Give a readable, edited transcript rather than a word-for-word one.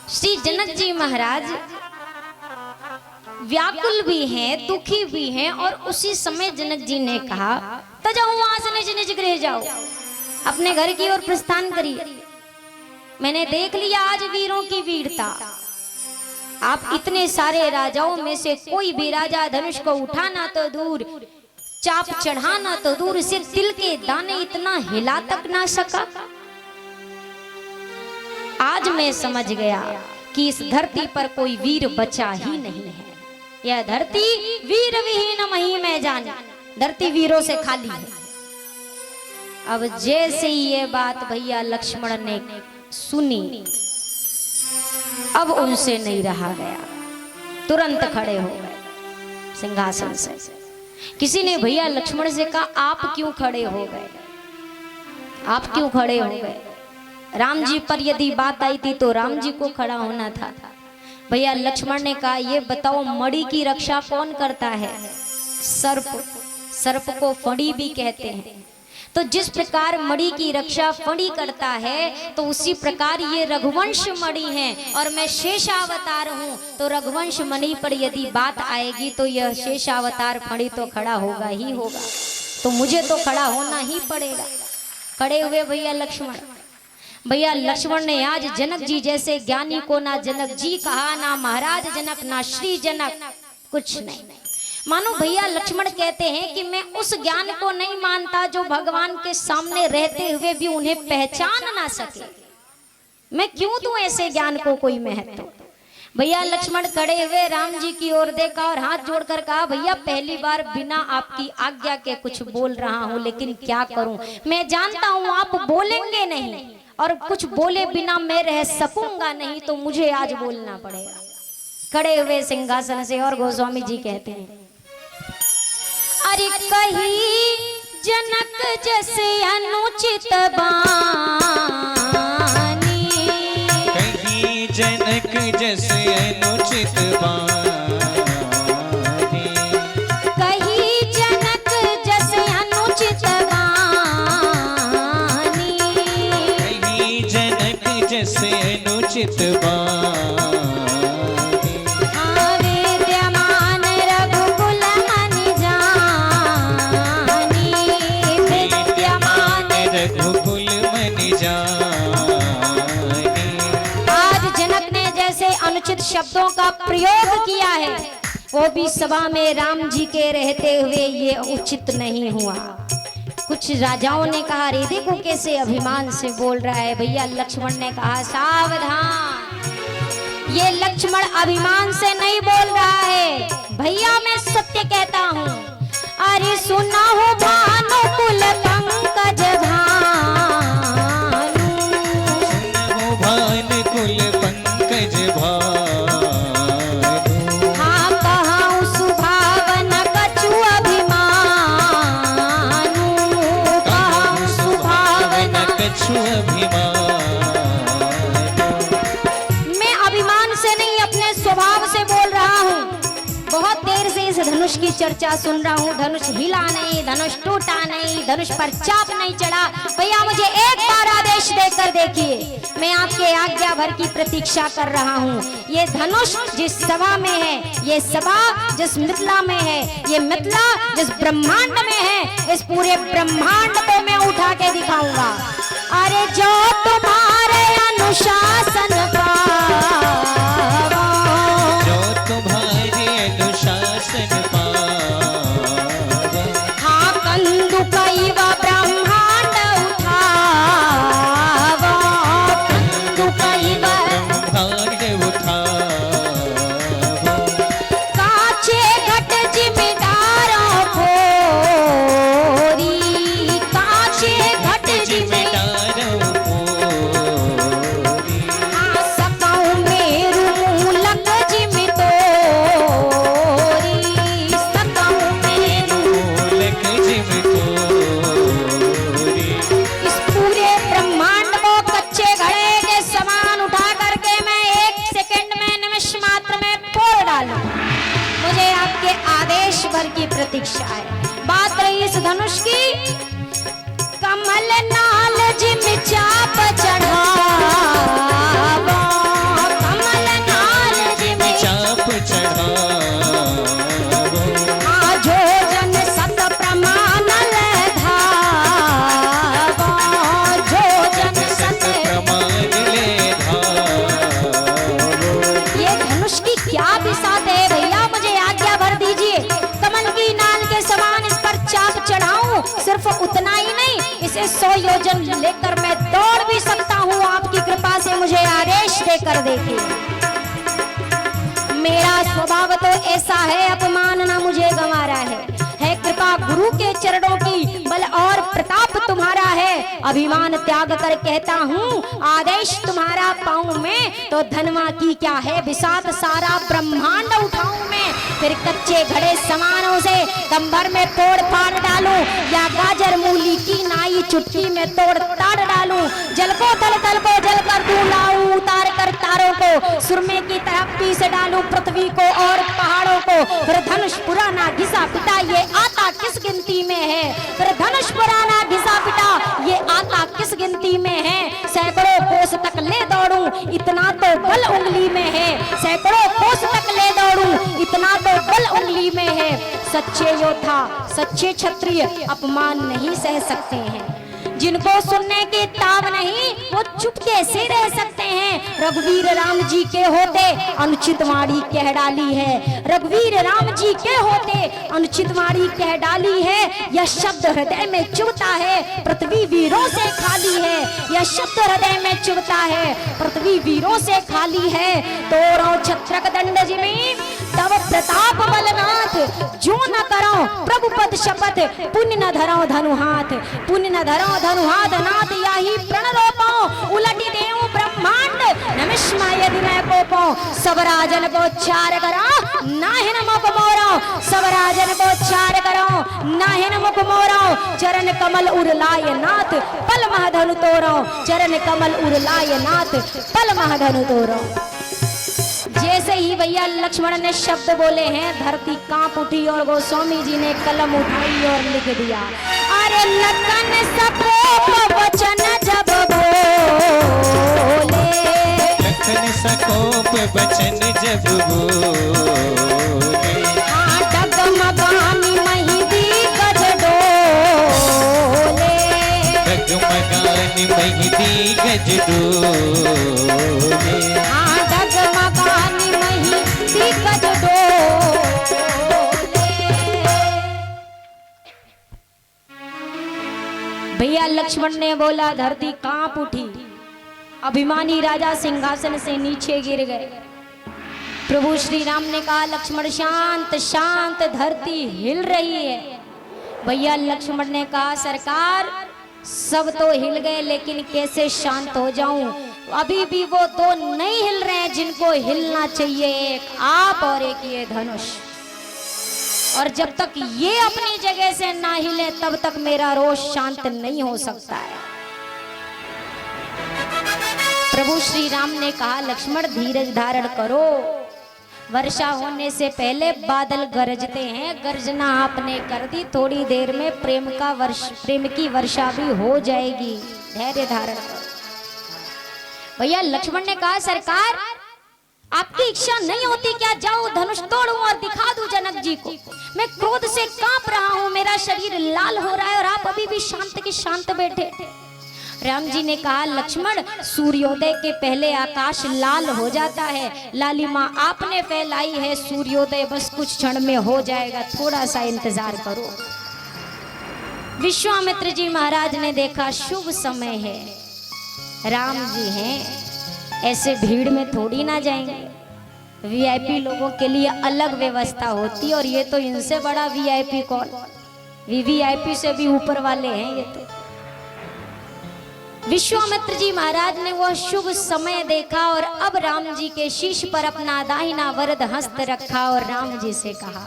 श्री जनक जी महाराज व्याकुल भी हैं, दुखी भी हैं, और उसी समय जनक जी ने कहा तो जाओ वहां से निज निज गृह जाओ, अपने घर की ओर प्रस्थान करिए। मैंने देख लिया आज वीरों की वीरता। आप इतने सारे राजाओं में से कोई भी राजा धनुष को उठाना तो दूर, चाप चढ़ाना तो दूर, से तिल के दाने इतना हिला तक ना सका। आज मैं समझ गया कि इस धरती पर कोई वीर बचा ही नहीं है। यह धरती वीर विहीन मही में जाने, धरती वीरों से खाली है। अब जैसे ही ये बात भैया लक्ष्मण ने सुनी, अब उनसे नहीं रहा गया, तुरंत खड़े हो गए सिंहासन से। किसी ने भैया लक्ष्मण से कहा आप क्यों खड़े हो गए, आप क्यों खड़े हो गए? राम जी पर यदि बात आई थी तो राम जी को खड़ा होना था। भैया लक्ष्मण ने कहा ये बताओ मणि की रक्षा कौन करता है? सर्प, सर्प को फणी भी कहते हैं। तो जिस प्रकार मणि की रक्षा फणी करता है, तो उसी प्रकार ये रघुवंश मणि है और मैं शेषावतार हूँ। तो रघुवंश मणि पर यदि बात आएगी तो यह शेषावतार फणी तो खड़ा होगा ही होगा, तो मुझे तो खड़ा होना ही पड़ेगा। खड़े हुए भैया लक्ष्मण। भैया लक्ष्मण ने आज जनक जी जैसे ज्ञानी को ना जनक जी कहा, ना महाराज जनक, ना श्री जनक, कुछ नहीं। मानो भैया लक्ष्मण कहते हैं कि मैं उस ज्ञान को नहीं मानता जो भगवान के सामने रहते हुए भी उन्हें पहचान ना सके। मैं क्यों दूं ऐसे ज्ञान को कोई महत्व? भैया लक्ष्मण खड़े हुए राम जी की ओर देखा और हाथ जोड़कर कहा भैया पहली बार बिना आपकी आज्ञा के कुछ बोल रहा हूं, लेकिन क्या करूं? मैं जानता हूं आप बोलेंगे नहीं और कुछ बोले बिना मैं रह सकूंगा नहीं, तो मुझे आज बोलना पड़ेगा। खड़े हुए सिंहासन से और गोस्वामी जी कहते हैं अरे कही जनक जैसे अनुचित बानी, कही जनक जैसे अनुचित बानी, कही जनक जैसे अनुचित बानी, कही जनक जैसे अनुचित बानी, विद्यमान रघुकुल मन जानी, विद्यमान रघुकुल मन जानी। आज जनक ने जैसे अनुचित शब्दों का प्रयोग किया है, वो भी सभा में राम जी के रहते हुए ये उचित नहीं हुआ। कुछ राजाओं ने कहा रे देखो कैसे अभिमान से बोल रहा है। भैया लक्ष्मण ने कहा सावधान, ये लक्ष्मण अभिमान से नहीं बोल रहा है, भैया मैं सत्य कहता हूँ। अरे सुना हो भानुकुल पंकज भानु, सुनहु भानुकुल पंकज भानु, हाँ कहाँ सुभावन कछु अभिमानु, कहाँ सुभावन कछु अभिमानु। मैं अभिमान से नहीं अपने स्वभाव से बोल रहा हूँ। बहुत देर से इस धनुष की चर्चा सुन रहा हूँ, धनुष हिला नहीं, धनुष टूटा नहीं, धनुष पर चाप नहीं चढ़ा। भैया मुझे एक बार आदेश देकर देखिए, मैं आपके आज्ञा भर की प्रतीक्षा कर रहा हूँ। ये धनुष जिस सभा में है, ये सभा जिस मिथिला में है, ये मिथिला जिस ब्रह्मांड में है, इस पूरे ब्रह्मांड को मैं उठा के दिखाऊंगा। अरे जो तुम्हारे अनुशासन पावा, जो तुम्हारे अनुशासन पावा, हाँ कंदुकैव ब्रह्मांड उठावा, कंदुकैव ब्रह्मांड उठावा, काचे घट जिम्मेदारों फोरी, काचे घट जिम्मेदार, जिम्मेदारों को हाँ सकाऊ मेरू मूलक जिम्मेदारी, सकाऊ मेरू मूलक जिम्मेदारी। इस पूरे ब्रह्मांड को कच्चे घड़े के समान उठा करके मैं एक सेकंड में, निमिष मात्र में फोड़ डालूं। मुझे आपके आदेश भर की प्रतीक्षा है। बात रही इस धनुष की, कमल नाल जिम चाप चढ़ावा, कमल 100 योजन लेकर मैं दौड़ भी सकता हूँ, आपकी कृपा से मुझे आदेश देकर देखिए। मेरा स्वभाव तो ऐसा है, अपमान ना मुझे गंवारा है कृपा गुरु के चरणों की, बल और प्रताप तुम्हारा है। अभिमान त्याग कर कहता हूँ, आदेश तुम्हारा पाऊं मैं, तो धनवा की क्या है बिसात, सारा ब्रह्मांड उठाऊं मैं। फिर कच्चे घड़े समानों से कंबर में तोड़ फाड़ डालूं, या गाजर मूली की नाई चुटकी में तोड़ ताड़ डालूं। जल को तल को जल कर दूं, लाऊं उतार कर तारों को, सुरमे की तरफ पीस डालूं पृथ्वी को और पहाड़ों को। फिर धनुष पुराना घिसा पिटा, ये आता किस गिनती में है। फिर धनुष पुराना घिसा पिटा, ये आता किस गिनती में है। सैकड़ों कोस तक ले दौड़ूं, इतना तो बल उंगली में है। सैकड़ों कोस तक ले दौड़ूं, इतना तो बल उंगली में है। सच्चे योद्धा सच्चे क्षत्रिय अपमान नहीं सह सकते हैं। जिनको सुनने की ताब नहीं, वो चुप कैसे रह सकते हैं। रघुवीर राम जी के होते अनुचित वाणी कह डाली है। रघुवीर राम जी के होते अनुचित वाणी कह डाली है। यह शब्द हृदय में चुभता है, पृथ्वी वीरों से खाली है। यह शब्द हृदय में चुभता है, पृथ्वी वीरों से खाली है। तोरो छत्रक दंड जिमी तब प्रताप बलनाथ, जो न करो प्रभु पद शपथ, पुण्य न धरो धनु हाथ। पुण्य न धरो धनु हाथ, नाथ याही प्रण रोपो, उलटी देऊं ब्रह्मांड नमिष्मा यदि मैं कोपो। सब राजन को चार करो, नाहिन मुख मोरो। सब राजन को चार करो, नाहिन मुख मोरो। चरण कमल उरलाय नाथ, पल मह धनु तोरो। चरण कमल उरलाय नाथ, पल मह धनु तोरो। जैसे ही भैया लक्ष्मण ने शब्द बोले हैं, धरती कांप उठी और गोस्वामी जी ने कलम उठाई और लिख दिया। अरे लखन सकोप वचन जब बोले, लखन सकोप वचन जब बोले, डगमगानी महिदी गज डोले। डगमगानी महिदी गज डोले, भैया लक्ष्मण ने बोला, धरती कांप उठी। अभिमानी राजा सिंहासन से नीचे गिर गए। प्रभु श्री राम ने कहा, लक्ष्मण शांत शांत, धरती हिल रही है। भैया लक्ष्मण ने कहा, सरकार सब तो हिल गए, लेकिन कैसे शांत हो जाऊं। अभी भी वो दो नहीं हिल रहे हैं जिनको हिलना चाहिए, एक आप और एक ये धनुष। और जब तक ये अपनी जगह से ना हिले, तब तक मेरा रोष शांत नहीं हो सकता है। प्रभु श्री राम ने कहा, लक्ष्मण धीरज धारण करो। वर्षा होने से पहले बादल गरजते हैं, गर्जना आपने कर दी, थोड़ी देर में प्रेम की वर्षा भी हो जाएगी, धैर्य धारण करो। भैया लक्ष्मण ने कहा, सरकार आपकी इच्छा नहीं होती क्या जाऊं धनुष तोड़ूं और दिखा दूं जनक जी को। मैं क्रोध से कांप रहा हूं, मेरा शरीर लाल हो रहा है और आप अभी भी शांत के शांत बैठे। राम जी ने कहा, लक्ष्मण सूर्योदय के पहले आकाश लाल हो जाता है, लालिमा आपने फैलाई है, सूर्योदय बस कुछ क्षण में हो जाएगा, थोड़ा सा इंतजार करो। विश्वामित्र जी महाराज ने देखा शुभ समय है, राम जी हैं, ऐसे भीड़ में थोड़ी ना जाएंगे। वीआईपी लोगों के लिए अलग व्यवस्था होती, और ये तो इनसे बड़ा वीआईपी कौन, वीवीआईपी से भी ऊपर वाले हैं ये तो। विश्वामित्र जी महाराज ने वह शुभ समय देखा और अब राम जी के शीश पर अपना दाहिना वरद हस्त रखा और राम जी से कहा,